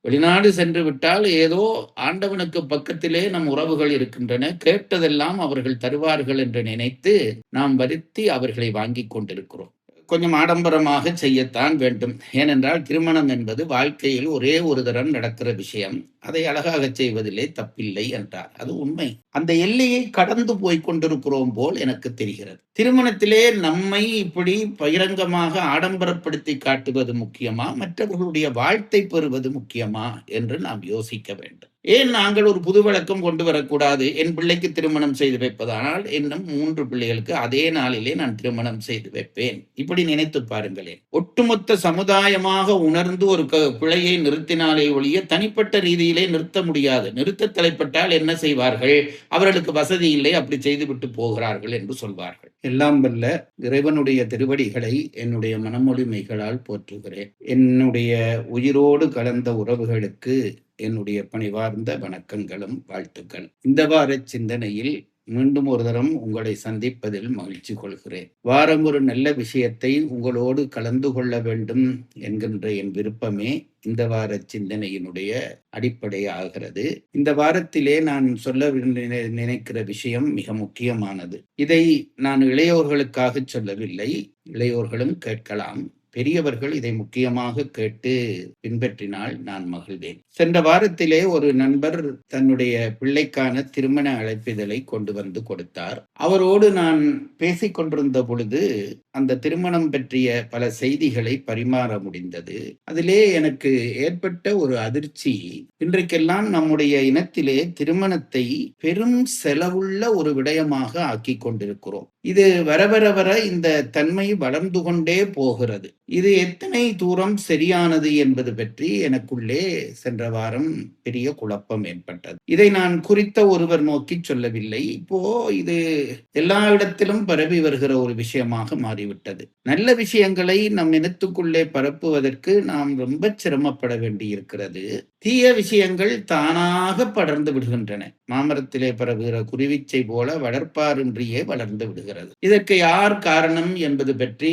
வெளிநாடு சென்று விட்டால் ஏதோ ஆண்டவனுக்கு பக்கத்திலே நம் உறவுகள் இருக்கின்றன, கேட்டதெல்லாம் அவர்கள் தருவார்கள் என்று நினைத்து நாம் வருத்தி அவர்களை வாங்கி கொண்டிருக்கிறோம். கொஞ்சம் ஆடம்பரமாக செய்யத்தான் வேண்டும். ஏனென்றால் திருமணம் என்பது வாழ்க்கையில் ஒரே ஒரு தரம் நடக்கிற விஷயம். அதை அழகாக செய்வதிலே தப்பில்லை என்றார். அது உண்மை. அந்த எல்லையை கடந்து போய் கொண்டிருக்கிறோம் போல் எனக்கு தெரிகிறது. திருமணத்திலே நம்மை இப்படி பகிரங்கமாக ஆடம்பரப்படுத்தி காட்டுவது முக்கியமா, மற்றவர்களுடைய வாழ்த்தை பெறுவது முக்கியமா என்று நாம் யோசிக்க வேண்டும். ஏன் நாங்கள் ஒரு புது வழக்கம் கொண்டு வரக்கூடாது? என் பிள்ளைக்கு திருமணம் செய்து வைப்பதானால் இன்னும் 3 பிள்ளைகளுக்கு அதே நாளிலே நான் திருமணம் செய்து வைப்பேன். இப்படி நினைத்து பாருங்களேன். ஒட்டுமொத்த சமுதாயமாக உணர்ந்து ஒரு பிழையை நிறுத்தினாலே ஒழிய தனிப்பட்ட ரீதியிலே நிறுத்த முடியாது. நிறுத்த தலைப்பட்டால் என்ன செய்வார்கள்? அவர்களுக்கு வசதி இல்லை, அப்படி செய்துவிட்டு போகிறார்கள் என்று சொல்வார்கள். எல்லாம் வல்ல இறைவனுடைய திருவடிகளை என்னுடைய மனமொழிமைகளால் போற்றுகிறேன். என்னுடைய உயிரோடு கலந்த உறவுகளுக்கு என்னுடைய பணிவார்ந்த வணக்கங்களும் வாழ்த்துக்கள். இந்த வார சிந்தனையில் மீண்டும் ஒரு தரம் உங்களை சந்திப்பதில் மகிழ்ச்சி கொள்கிறேன். வாரம் ஒரு நல்ல விஷயத்தை உங்களோடு கலந்து கொள்ள வேண்டும் என்கின்ற என் விருப்பமே இந்த வார சிந்தனையினுடைய அடிப்படை ஆகிறது. இந்த வாரத்திலே நான் சொல்ல நினைக்கிற விஷயம் மிக முக்கியமானது. இதை நான் இளையோர்களுக்காக சொல்லவில்லை. இளையோர்களும் கேட்கலாம். பெரியவர்கள் இதை முக்கியமாக கேட்டு பின்பற்றினால் நான் மகிழ்வேன். சென்ற வாரத்திலே ஒரு நண்பர் தன்னுடைய பிள்ளைக்கான திருமண அழைப்பிதழை கொண்டு வந்து கொடுத்தார். அவரோடு நான் பேசிக் கொண்டிருந்த பொழுது அந்த திருமணம் பற்றிய பல செய்திகளை பரிமாற முடிந்தது. அதிலே எனக்கு ஏற்பட்ட ஒரு அதிர்ச்சி, இன்றைக்கெல்லாம் நம்முடைய இனத்திலே திருமணத்தை பெரும் செலவுள்ள ஒரு விடயமாக ஆக்கி கொண்டிருக்கிறோம். இது வர வர வர இந்த தன்மை வளர்ந்து கொண்டே போகிறது. இது எத்தனை தூரம் சரியானது என்பது பற்றி எனக்குள்ளே சென்ற வாரம் பெரிய குழப்பம் ஏற்பட்டது. இதை நான் குறித்த ஒருவர் நோக்கி சொல்லவில்லை. இப்போ இது எல்லா இடத்திலும் பரவி வருகிற ஒரு விஷயமாக மாறிவிட்டது. நல்ல விஷயங்களை நம் இனத்துக்குள்ளே பரப்புவதற்கு நாம் ரொம்ப சிரமப்பட வேண்டி இருக்கிறது. தீய விஷயங்கள் தானாக படர்ந்து விடுகின்றன. மாமரத்திலே பரவுகிற குருவிச்சை போல வளர்ப்பாரின்றியே வளர்ந்து விடுகிறது. இதற்கு யார் காரணம் என்பது பற்றி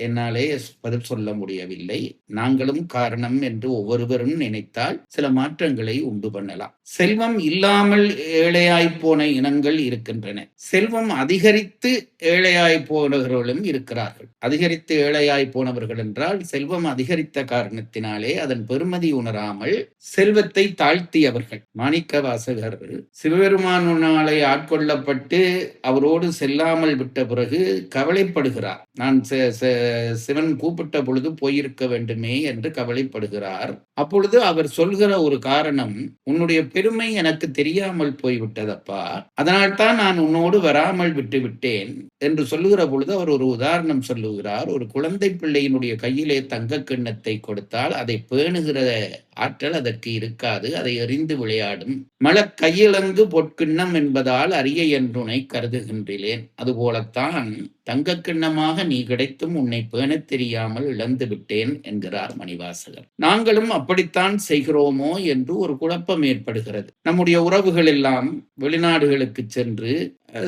என்னாலே பதில் சொல்ல முடியவில்லை. நாங்களும் காரணம் என்று ஒவ்வொருவரும் நினைத்தால் சில மாற்றங்களை உண்டு பண்ணலாம். செல்வம் இல்லாமல் ஏழையாய் போன இனங்கள் இருக்கின்றன. செல்வம் அதிகரித்து ஏழையாய் போனவர்களும் இருக்கிறார்கள். அதிகரித்து ஏழையாய் போனவர்கள் என்றால் செல்வம் அதிகரித்த காரணத்தினாலே அதன் பெருமதி உணராமல் செல்வத்தை தாழ்த்தியவர்கள். மாணிக்க வாசகர் சிவபெருமானாலே ஆட்கொள்ளப்பட்டு அவரோடு செல்லாமல் விட்ட பிறகு கவலைப்படுகிறார். நான் சிவன் கூப்பிட்ட பொழுது போயிருக்க வேண்டுமே என்று கவலைப்படுகிறார். அப்பொழுது அவர் சொல்கிற ஒரு காரணம், உன்னுடைய பெருமை எனக்கு தெரியாமல் போய்விட்டதப்பா, அதனால்தான் நான் உன்னோடு வராமல் விட்டு விட்டேன் என்று சொல்லுகிற பொழுது அவர் ஒரு உதாரணம் சொல்லுகிறார். ஒரு குழந்தை பிள்ளையினுடைய கையிலே தங்க கிண்ணத்தை கொடுத்தால் அதை பேணுகிற ஆற்றல் அதற்கு இருக்காது. அதை எறிந்து விளையாடும். மழ கையிலங்கு பொற்கிண்ணம் என்பதால் அரிய என்றுனை கருதுகின்றேன். அதுபோலத்தான் தங்க கிண்ணமாக நீ கிடைத்தும் உன்னை பேணத் தெரியாமல் இழந்து விட்டேன் என்கிறார் மணிவாசகர். நாங்களும் அப்படித்தான் செய்கிறோமோ என்று ஒரு குழப்பம் ஏற்படுகிறது. நம்முடைய உறவுகள் எல்லாம் வெளிநாடுகளுக்கு சென்று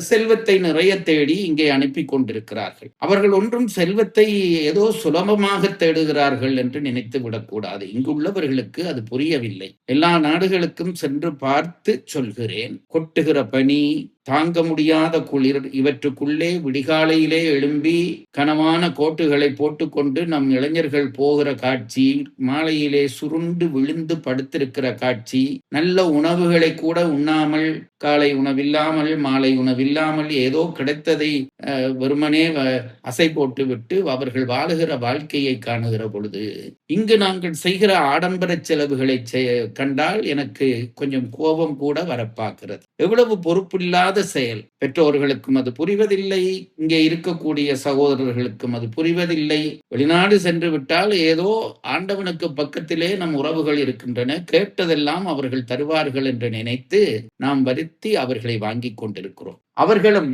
செல்வத்தை நிறைய தேடி இங்கே அனுப்பி கொண்டிருக்கிறார்கள். அவர்கள் ஒன்றும் செல்வத்தை ஏதோ சுலபமாக தேடுகிறார்கள் என்று நினைத்து விடக்கூடாது. இங்குள்ளவர்களுக்கு அது புரியவில்லை. எல்லா நாடுகளுக்கும் சென்று பார்த்து சொல்கிறேன். கொட்டுகிற பனி, தாங்க முடியாத குளிர், இவற்றுக்குள்ளே விடிகாலையிலே எழும்பி கனமான கோட்டுகளை போட்டுக்கொண்டு நம் இளைஞர்கள் போகிற காட்சி, மாலையிலே சுருண்டு விழுந்து படுத்திருக்கிற காட்சி, நல்ல உணவுகளை கூட உண்ணாமல், காலை உணவில்லாமல் மாலை உணவில்லாமல் ஏதோ கிடைத்ததை வெறுமனே அசை போட்டு விட்டு அவர்கள் வாழுகிற வாழ்க்கையை காணுகிற பொழுது இங்கு நாங்கள் செய்கிற ஆடம்பர செலவுகளை கண்டால் எனக்கு கொஞ்சம் கோபம் கூட வரப்பாக்குறது. எவ்வளவு பொறுப்பில்லாத செயல். பெற்றோர்களுக்கும் அது புரிவதில்லை, இங்கே இருக்கக்கூடிய சகோதரர்களுக்கும் அது புரிவதில்லை. வெளிநாடு சென்று விட்டால் ஏதோ ஆண்டவனுக்கு பக்கத்திலே நம் உறவுகள் இருக்கின்றன, கேட்டதெல்லாம் அவர்கள் தருவார்கள் என்று நினைத்து நாம் வருத்தி அவர்களை வாங்கி கொண்டிருக்கிறோம். அவர்களும்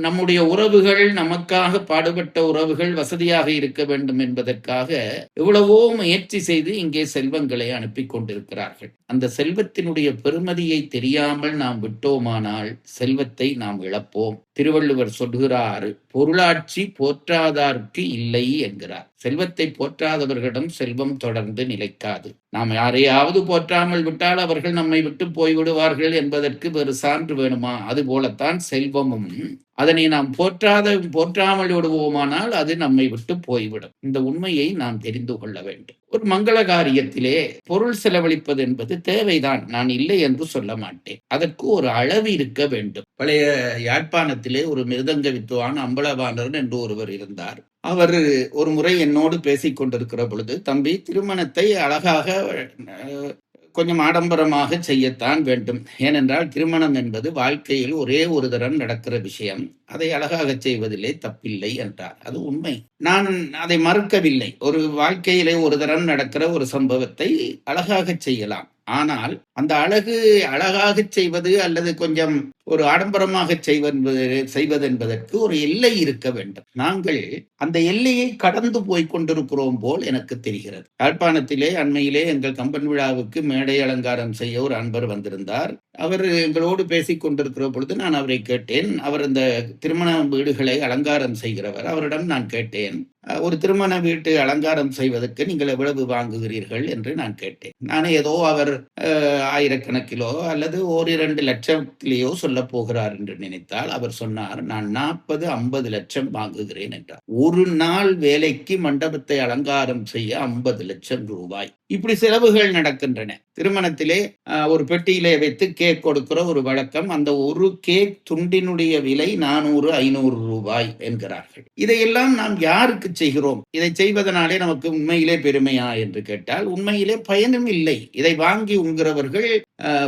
நம்முடைய உறவுகள், நமக்காக பாடுபட்ட உறவுகள் வசதியாக இருக்க வேண்டும் என்பதற்காக எவ்வளவோ முயற்சி செய்து இங்கே செல்வங்களை அனுப்பி கொண்டிருக்கிறார்கள். அந்த செல்வத்தினுடைய பெருமதியை தெரியாமல் நாம் விட்டோமானால் செல்வத்தை நாம் இழப்போம். திருவள்ளுவர் சொல்கிறார், பொருளாட்சி போற்றாதார்க்கு இல்லை என்கிறார். செல்வத்தை போற்றாதவர்களிடம் செல்வம் தொடர்ந்து நிலைக்காது. நாம் யாரையாவது போற்றாமல் விட்டால் அவர்கள் நம்மை விட்டு போய்விடுவார்கள் என்பதற்கு வேறு சான்று வேணுமா? அதுபோலத்தான் செல்வமும், அதனை நாம் போற்றாமல் விடுவோமானால் அது நம்மை விட்டு போய்விடும். இந்த உண்மையை நாம் தெரிந்து கொள்ள வேண்டும். ஒரு மங்கள காரியத்திலே பொருள் செலவழிப்பது என்பது தேவைதான், நான் இல்லை என்று சொல்ல மாட்டேன். அதற்கு ஒரு அளவு இருக்க வேண்டும். பழைய யாழ்ப்பாணத்திலே ஒரு மிருதங்க வித்துவான் அம்பலவாணர் என்று ஒருவர் இருந்தார். அவர் ஒரு முறை என்னோடு பேசிக் கொண்டிருக்கிற பொழுது, தம்பி, திருமணத்தை அழகாக கொஞ்சம் ஆடம்பரமாக செய்யத்தான் வேண்டும். ஏனென்றால் திருமணம் என்பது வாழ்க்கையில் ஒரே ஒரு தரம் நடக்கிற விஷயம். அதை அழகாக செய்வதிலே தப்பில்லை என்றார். அது உண்மை. நான் அதை மறுக்கவில்லை. ஒரு வாழ்க்கையிலே ஒரு தரம் நடக்கிற ஒரு சம்பவத்தை அழகாக செய்யலாம். ஆனால் அந்த அழகாக செய்வது அல்லது கொஞ்சம் ஒரு ஆடம்பரமாக செய்வதென்பதற்கு ஒரு எல்லை இருக்க வேண்டும். நாங்கள் அந்த எல்லையை கடந்து போய் கொண்டிருக்கிறோம் போல் எனக்கு தெரிகிறது. யாழ்ப்பாணத்திலே அண்மையிலே எங்கள் கம்பன் விழாவுக்கு மேடை அலங்காரம் செய்ய ஒரு அன்பர் வந்திருந்தார். அவர் எங்களோடு பேசிக் கொண்டிருக்கிற பொழுது நான் அவரை கேட்டேன். அவர் இந்த திருமண வீடுகளை அலங்காரம் செய்கிறவர். அவரிடம் நான் கேட்டேன், ஒரு திருமண வீட்டு அலங்காரம் செய்வதற்கு நீங்கள் எவ்வளவு வாங்குகிறீர்கள் என்று நான் கேட்டேன். நான் ஏதோ அவர் ஆயிரக்கணக்கிலோ அல்லது 1-2 லட்சத்திலேயோ சொல்ல போகிறார் என்று நினைத்தால், அவர் சொன்னார், நான் 40-50 லட்சம் வாங்குகிறேன் என்றார். ஒரு நாள் வேலைக்கு மண்டபத்தை அலங்காரம் செய்ய 50 லட்சம் ரூபாய். இப்படி செலவுகள் நடக்கின்றன. திருமணத்திலே ஒரு பெட்டியிலே வைத்து கேக் கொடுக்கிற ஒரு வழக்கம். அந்த ஒரு கேக் துண்டினுடைய விலை 400-500 ரூபாய் என்கிறார்கள். இதையெல்லாம் நாம் யாருக்கு செய்கிறோம்? இதை செய்வதனாலே நமக்கு உண்மையிலே பெருமையா என்று கேட்டால் உண்மையிலே பயனும் இல்லை. இதை வாங்கி உண்கிறவர்கள்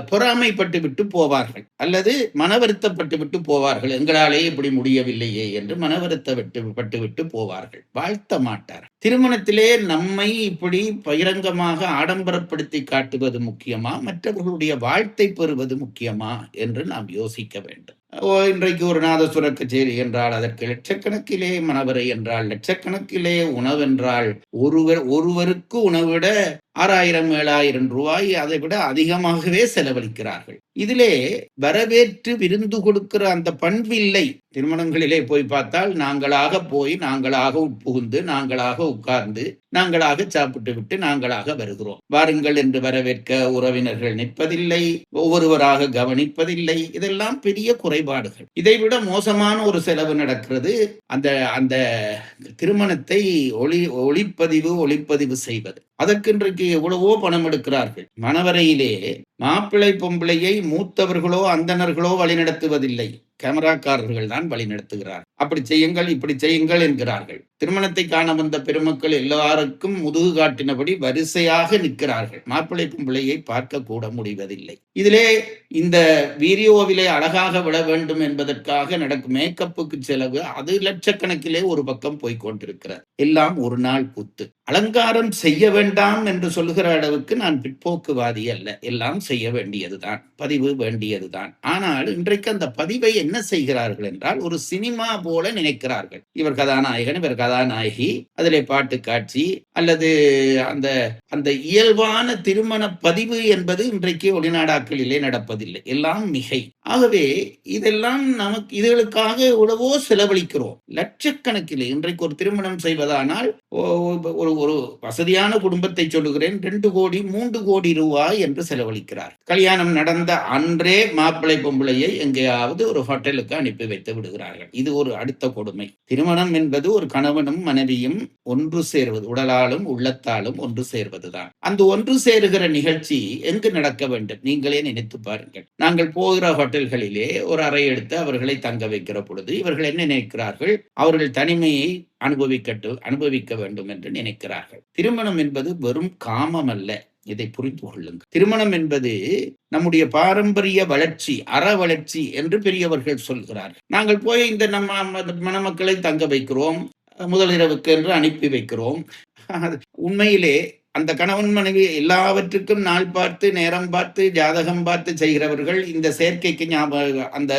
பொறாமைப்பட்டு விட்டு போவார்கள், அல்லது மனவருத்தப்பட்டு விட்டு போவார்கள். எங்களாலே இப்படி முடியவில்லையே என்று மனவருத்தப்பட்டு விட்டு போவார்கள், வாழ்த்த மாட்டார். திருமணத்திலே நம்மை இப்படி பகிரங்கமாக ஆடம்பரப்படுத்தி காட்டுவது முக்கியமா, மற்றவர்களுடைய வாழ்த்தை பெறுவது முக்கியமா என்று நாம் யோசிக்க வேண்டும். இன்றைக்கு ஒரு நாதசுர கச்சேரி என்றால் அதற்கு லட்சக்கணக்கிலே மணவரை என்றால் லட்சக்கணக்கிலே உணவென்றால் ஒருவருக்கு உணவிட 6000-7000 ரூபாய் அதை விட அதிகமாகவே செலவழிக்கிறார்கள். இதிலே வரவேற்று விருந்து கொடுக்கிற அந்த பண்பு இல்லை. திருமணங்களிலே போய் பார்த்தால் நாங்களாக போய் நாங்களாக உட்புகுந்து நாங்களாக உட்கார்ந்து நாங்களாக சாப்பிட்டு விட்டு நாங்களாக வருகிறோம். வாருங்கள் என்று வரவேற்க உறவினர்கள் நிற்பதில்லை, ஒவ்வொருவராக கவனிப்பதில்லை. இதெல்லாம் பெரிய குறைபாடுகள். இதைவிட மோசமான ஒரு செலவு நடக்கிறது. அந்த திருமணத்தை ஒளிப்பதிவு செய்வது. அதற்கு இன்றைக்கு எவ்வளவோ பணம் எடுக்கிறார்கள். மணவரையிலே மாப்பிள்ளை பொம்பிளையை மூத்தவர்களோ அந்தணர்களோ வழிநடத்துவதில்லை, கேமராக்காரர்கள் தான் வழிநடத்துகிறார். அப்படி செய்யுங்கள், இப்படி செய்யுங்கள் என்கிறார்கள். திருமணத்தை காண வந்த பெருமக்கள் எல்லாருக்கும் முதுகு காட்டினபடி வரிசையாக நிற்கிறார்கள். மாப்பிள்ளை பொம்பிளையை பார்க்க கூட முடிவதில்லை. இதிலே இந்த வீடியோவிலே அழகாக விட வேண்டும் என்பதற்காக நடக்கும் மேக்கப்புக்கு செலவு அது லட்சக்கணக்கிலே ஒரு பக்கம் போய்கொண்டிருக்கிறார். எல்லாம் ஒரு நாள் கூத்து. அலங்காரம் செய்ய வேண்டாம் என்று சொல்லுகிற அளவுக்கு நான் பிற்போக்குவாதி அல்ல. எல்லாம் செய்ய வேண்டியதுதான், பதிவு வேண்டியதுதான். ஆனால் இன்றைக்கு அந்த பதிவை என்ன செய்கிறார்கள் என்றால் ஒரு சினிமா போல நினைக்கிறார்கள். இவர் கதாநாயகன், இவர் கதாநாயகி, அதிலே பாட்டு காட்சி அல்லது அந்த இயல்பான திருமண பதிவு என்பது இன்றைக்கு வெளிநாடாக்களிலே நடப்பதில்லை. எல்லாம் மிகை. ஆகவே இதெல்லாம் நமக்கு இதுகளுக்காக எவ்வளவோ செலவழிக்கிறோம், லட்சக்கணக்கில். இன்றைக்கு ஒரு திருமணம் செய்வதானால் ஒரு வசதியான குடும்பத்தை சொல்லுகிறேன், 2 கோடி 3 கோடி ரூபாய் என்று செலவழிக்கிறார். கல்யாணம் நடந்த அன்றே மாப்பிள்ளை பொம்பளையை எங்கேயாவது ஒரு ஹோட்டலுக்கு அனுப்பி வைத்து விடுகிறார்கள். இது ஒரு அடுத்த கொடுமை. திருமணம் என்பது ஒரு கணவனும் மனைவியும் ஒன்று சேர்வது, உடலாலும் உள்ளத்தாலும் ஒன்று சேர்வதுதான். அந்த ஒன்று சேருகிற நிகழ்ச்சி எங்கு நடக்க வேண்டும்? நீங்களே நினைத்து பாருங்கள். நாங்கள் போகிற ஹோட்டல்களிலே ஒரு அறை எடுத்து அவர்களை தங்க வைக்கிற பொழுது இவர்கள் என்ன நினைக்கிறார்கள்? அவர்கள் தனிமையை அனுபவிக்க வேண்டும் என்று நினைக்கிறார்கள். திருமணம் என்பது வெறும் காமம் அல்ல, இதை புரிந்து கொள்ளுங்கள். திருமணம் என்பது நம்முடைய பாரம்பரிய வளர்ச்சி, அற வளர்ச்சி என்று பெரியவர்கள் சொல்கிறார்கள். நாங்கள் போய் இந்த மணமக்களை தங்க வைக்கிறோம், முதல் இரவுக்கு என்று அனுப்பி வைக்கிறோம். உண்மையிலே அந்த கணவன் மனைவி எல்லாவற்றுக்கும் நாள் பார்த்து நேரம் பார்த்து ஜாதகம் பார்த்து செய்கிறவர்கள் இந்த சேர்க்கைக்கு அந்த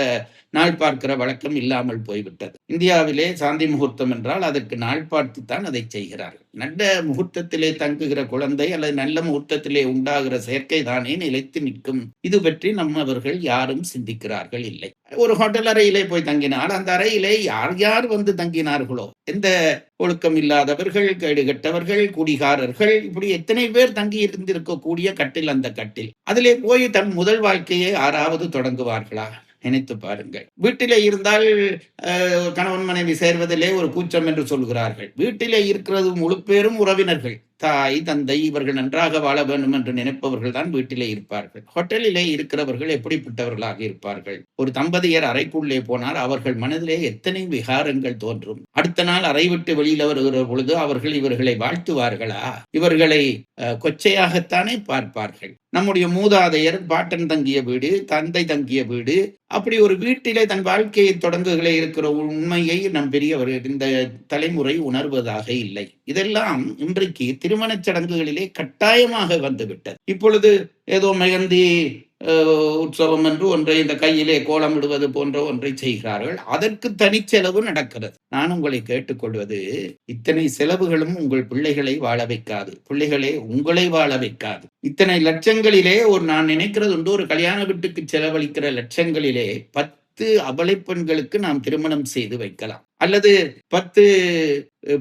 நாள் பார்க்கிற வழக்கம் இல்லாமல் போய்விட்டது. இந்தியாவிலே சாந்தி முகூர்த்தம் என்றால் அதற்கு நாள் பார்த்துத்தான் அதை செய்கிறார்கள். நல்ல முகூர்த்தத்திலே தங்குகிற குழந்தை அல்லது நல்ல முகூர்த்தத்திலே உண்டாகிற செயற்கை தானே நிலைத்து நிற்கும். இது பற்றி நம்மவர்கள் யாரும் சிந்திக்கிறார்கள் இல்லை. ஒரு ஹோட்டல் அறையிலே போய் தங்கினால் அந்த அறையிலே யார் யார் வந்து தங்கினார்களோ, எந்த ஒழுக்கம் இல்லாதவர்கள், கேடுகெட்டவர்கள், குடிகாரர்கள், இப்படி எத்தனை பேர் தங்கி இருந்திருக்கக்கூடிய கட்டில் அந்த கட்டில். அதிலே போய் தன் முதல் வாழ்க்கையை யாராவது தொடங்குவார்களா? நினைத்து பாருங்கள். வீட்டிலே இருந்தால் கணவன் மனைவி சேர்வதிலே ஒரு கூச்சம் என்று சொல்கிறார்கள். வீட்டிலே இருக்கிறது முழு பேரும் உறவினர்கள், தாய் தந்தை, இவர்கள் நன்றாக வாழ வேண்டும் என்று நினைப்பவர்கள் தான் வீட்டிலே இருப்பார்கள். ஹோட்டலிலே இருக்கிறவர்கள் எப்படிப்பட்டவர்களாக இருப்பார்கள்? ஒரு தம்பதியர் அறைக்குள்ளே போனால் அவர்கள் மனதிலே எத்தனை விகாரங்கள் தோன்றும். அடுத்த நாள் அறை விட்டு வெளியில வருகிற பொழுது அவர்கள் இவர்களை வாழ்த்துவார்களா? இவர்களை கொச்சையாகத்தானே பார்ப்பார்கள். நம்முடைய மூதாதையர் பாட்டன் தங்கிய வீடு, தந்தை தங்கிய வீடு, அப்படி ஒரு வீட்டிலே தன் வாழ்க்கையை தொடங்குகளே இருக்கிற உண்மையை நம் பெரியவர்கள் இந்த தலைமுறை உணர்வதாக இல்லை. இதெல்லாம் இன்றைக்கு திருமணச் சடங்குகளிலே கட்டாயமாக வந்துவிட்டது. இப்பொழுது ஏதோ மெகந்தி உற்சவம் என்று ஒன்றை, இந்த கையிலே கோலம் விடுவது போன்ற ஒன்றை செய்கிறார்கள். அதற்கு தனிச்செலவு நடக்கிறது. நான் உங்களை கேட்டுக்கொள்வது, இத்தனை செலவுகளும் உங்கள் பிள்ளைகளை வாழ வைக்காது. பிள்ளைகளே உங்களை வாழ வைக்காது. இத்தனை லட்சங்களிலே நான் நினைக்கிறது உண்டு, ஒரு கல்யாண வீட்டுக்கு செலவழிக்கிற லட்சங்களிலே 10 அபலை பெண்களுக்கு நாம் திருமணம் செய்து வைக்கலாம், அல்லது 10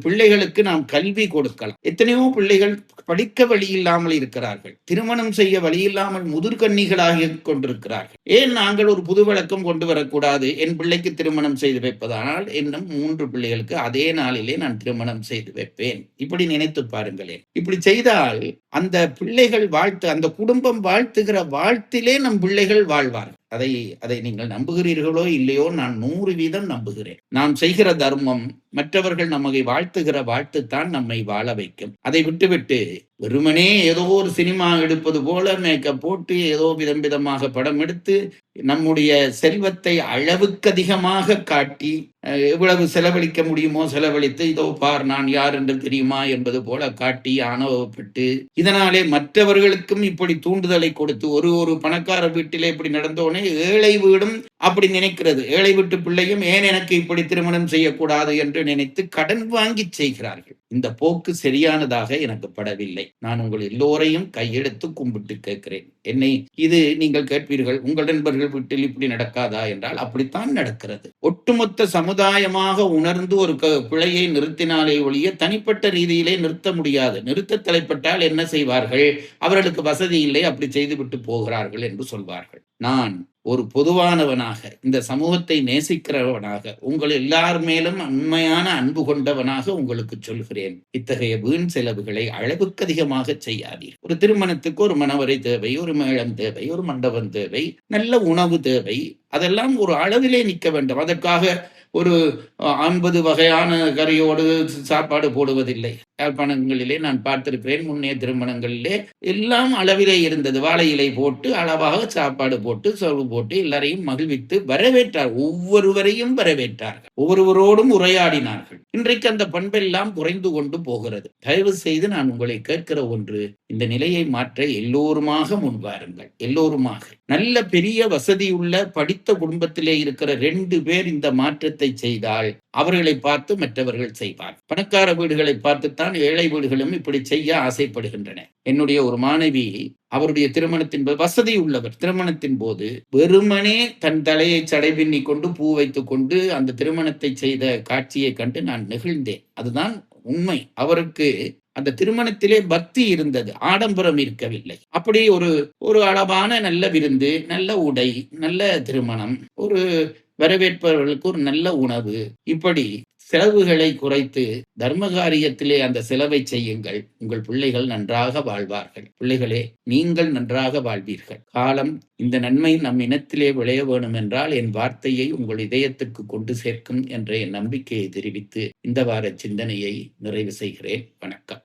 பிள்ளைகளுக்கு நாம் கல்வி கொடுக்கலாம். எத்தனையோ பிள்ளைகள் படிக்க வழி இல்லாமல் இருக்கிறார்கள், திருமணம் செய்ய வழி இல்லாமல் முதிர்கன்னிகளாக கொண்டிருக்கிறார்கள். ஏன் நாங்கள் ஒரு புது வழக்கம் கொண்டு வரக்கூடாது? என் பிள்ளைக்கு திருமணம் செய்து வைப்பதானால் இன்னும் 3 பிள்ளைகளுக்கு அதே நாளிலே நான் திருமணம் செய்து வைப்பேன். இப்படி நினைத்து பாருங்களேன். இப்படி செய்தால் அந்த பிள்ளைகள் அந்த குடும்பம் வாழ்த்துகிற வாழ்த்திலே நம் பிள்ளைகள் வாழ்வார்கள். அதை நீங்கள் நம்புகிறீர்களோ இல்லையோ, நான் 100% நம்புகிறேன். நாம் செய்கிற தர்மம், மற்றவர்கள் நம்மை வாழ்த்துகிற வாழ்த்துத்தான் நம்மை வாழ வைக்கும். அதை விட்டுவிட்டு வெறுமனே ஏதோ ஒரு சினிமா எடுப்பது போல மேக்கப் போட்டு ஏதோ விதமாக படம் எடுத்து நம்முடைய செல்வத்தை அளவுக்கு அதிகமாக காட்டி, எவ்வளவு செலவழிக்க முடியுமோ செலவழித்து, இதோ பார் நான் யார் என்று தெரியுமா என்பது போல காட்டி ஆணவப்பட்டு, இதனாலே மற்றவர்களுக்கும் இப்படி தூண்டுதலை கொடுத்து, ஒரு பணக்கார வீட்டிலே இப்படி நடந்தோடனே ஏழை வீடும் அப்படி நினைக்கிறது. ஏழை வீட்டு பிள்ளையும் ஏன் எனக்கு இப்படி திருமணம் செய்யக்கூடாது என்று நினைத்து கடன் வாங்கி செய்கிறார்கள். இந்த போக்கு சரியானதாக எனக்கு படவில்லை. நான் உங்கள் எல்லோரையும் கையெடுத்து கும்பிட்டு கேட்கிறேன். இது நீங்கள் கேட்பீர்கள், உங்கள் நண்பர்கள் வீட்டில் இப்படி நடக்காதா என்றால் அப்படித்தான் நடக்கிறது. ஒட்டுமொத்த சமுதாயமாக உணர்ந்து ஒரு பிழையை நிறுத்தினாலே ஒழிய தனிப்பட்ட ரீதியிலே நிறுத்த முடியாது. நிறுத்த தலைப்பட்டால் என்ன செய்வார்கள்? அவர்களுக்கு வசதி இல்லை, அப்படி செய்துவிட்டு போகிறார்கள் என்று சொல்வார்கள். நான் ஒரு பொதுவானவனாக, இந்த சமூகத்தை நேசிக்கிறவனாக, உங்கள் எல்லார் மேலும் உண்மையான அன்பு கொண்டவனாக உங்களுக்கு சொல்கிறேன், இத்தகைய வீண் செலவுகளை அளவுக்கு அதிகமாக செய்யாதீர்கள். ஒரு திருமணத்துக்கு ஒரு மணவரை தேவை, ஒரு மேளம் தேவை, ஒரு மண்டபம் தேவை, நல்ல உணவு தேவை. அதெல்லாம் ஒரு அளவிலே நிற்க வேண்டும். அதற்காக ஒரு 50 வகையான கறியோடு சாப்பாடு போடுவதில்லை. யாழ்ப்பாணங்களிலே நான் பார்த்திருக்கிறேன், முன்னே திருமணங்களிலே எல்லாம் அளவிலே இருந்தது. வாழை இலை போட்டு அளவாக சாப்பாடு போட்டு சோறு போட்டு எல்லாரையும் மகிழ்வித்து வரவேற்றார். ஒவ்வொருவரையும் வரவேற்றார்கள், ஒவ்வொருவரோடும் உரையாடினார்கள். இன்றைக்கு அந்த பண்பெல்லாம் குறைந்து கொண்டு போகிறது. தயவு செய்து நான் உங்களை கேட்கிற ஒன்று, இந்த நிலையை மாற்ற எல்லோருமாக முன்வாருங்கள். எல்லோருமாக நல்ல பெரிய வசதியுள்ள படித்த குடும்பத்திலே இருக்கிற 2 பேர் இந்த மாற்றத்தை செய்தால் அவர்களை பார்த்து மற்றவர்கள் செய்வார். பணக்கார வீடுகளை பார்த்துத்தான் ஏழை வீடுகளும் இப்படி செய்ய ஆசைப்படுகின்றன. என்னுடைய ஒரு மாணவி, அவருடைய திருமணத்தின் போது, வசதி உள்ளவர், திருமணத்தின் போது வெறுமனே தன் தலையை சடை பின்னி கொண்டு பூ வைத்துக் கொண்டு அந்த திருமணத்தை செய்த காட்சியை கண்டு நான் நெகிழ்ந்தேன். அதுதான் உண்மை. அவருக்கு அந்த திருமணத்திலே பக்தி இருந்தது, ஆடம்பரம் இருக்கவில்லை. அப்படி ஒரு அளவான நல்ல விருந்து, நல்ல உடை, நல்ல திருமணம், ஒரு வரவேற்பவர்களுக்கு ஒரு நல்ல உணவு, இப்படி செலவுகளை குறைத்து தர்ம காரியத்திலே அந்த செலவை செய்யுங்கள். உங்கள் பிள்ளைகள் நன்றாக வாழ்வார்கள். பிள்ளைகளே, நீங்கள் நன்றாக வாழ்வீர்கள். காலம் இந்த நன்மை நம் இனத்திலே விளைய வேணும் என்றால் என் வார்த்தையை உங்கள் இதயத்துக்கு கொண்டு சேர்க்கும் என்ற என் நம்பிக்கையை தெரிவித்து இந்த வார சிந்தனையை நிறைவு செய்கிறேன். வணக்கம்.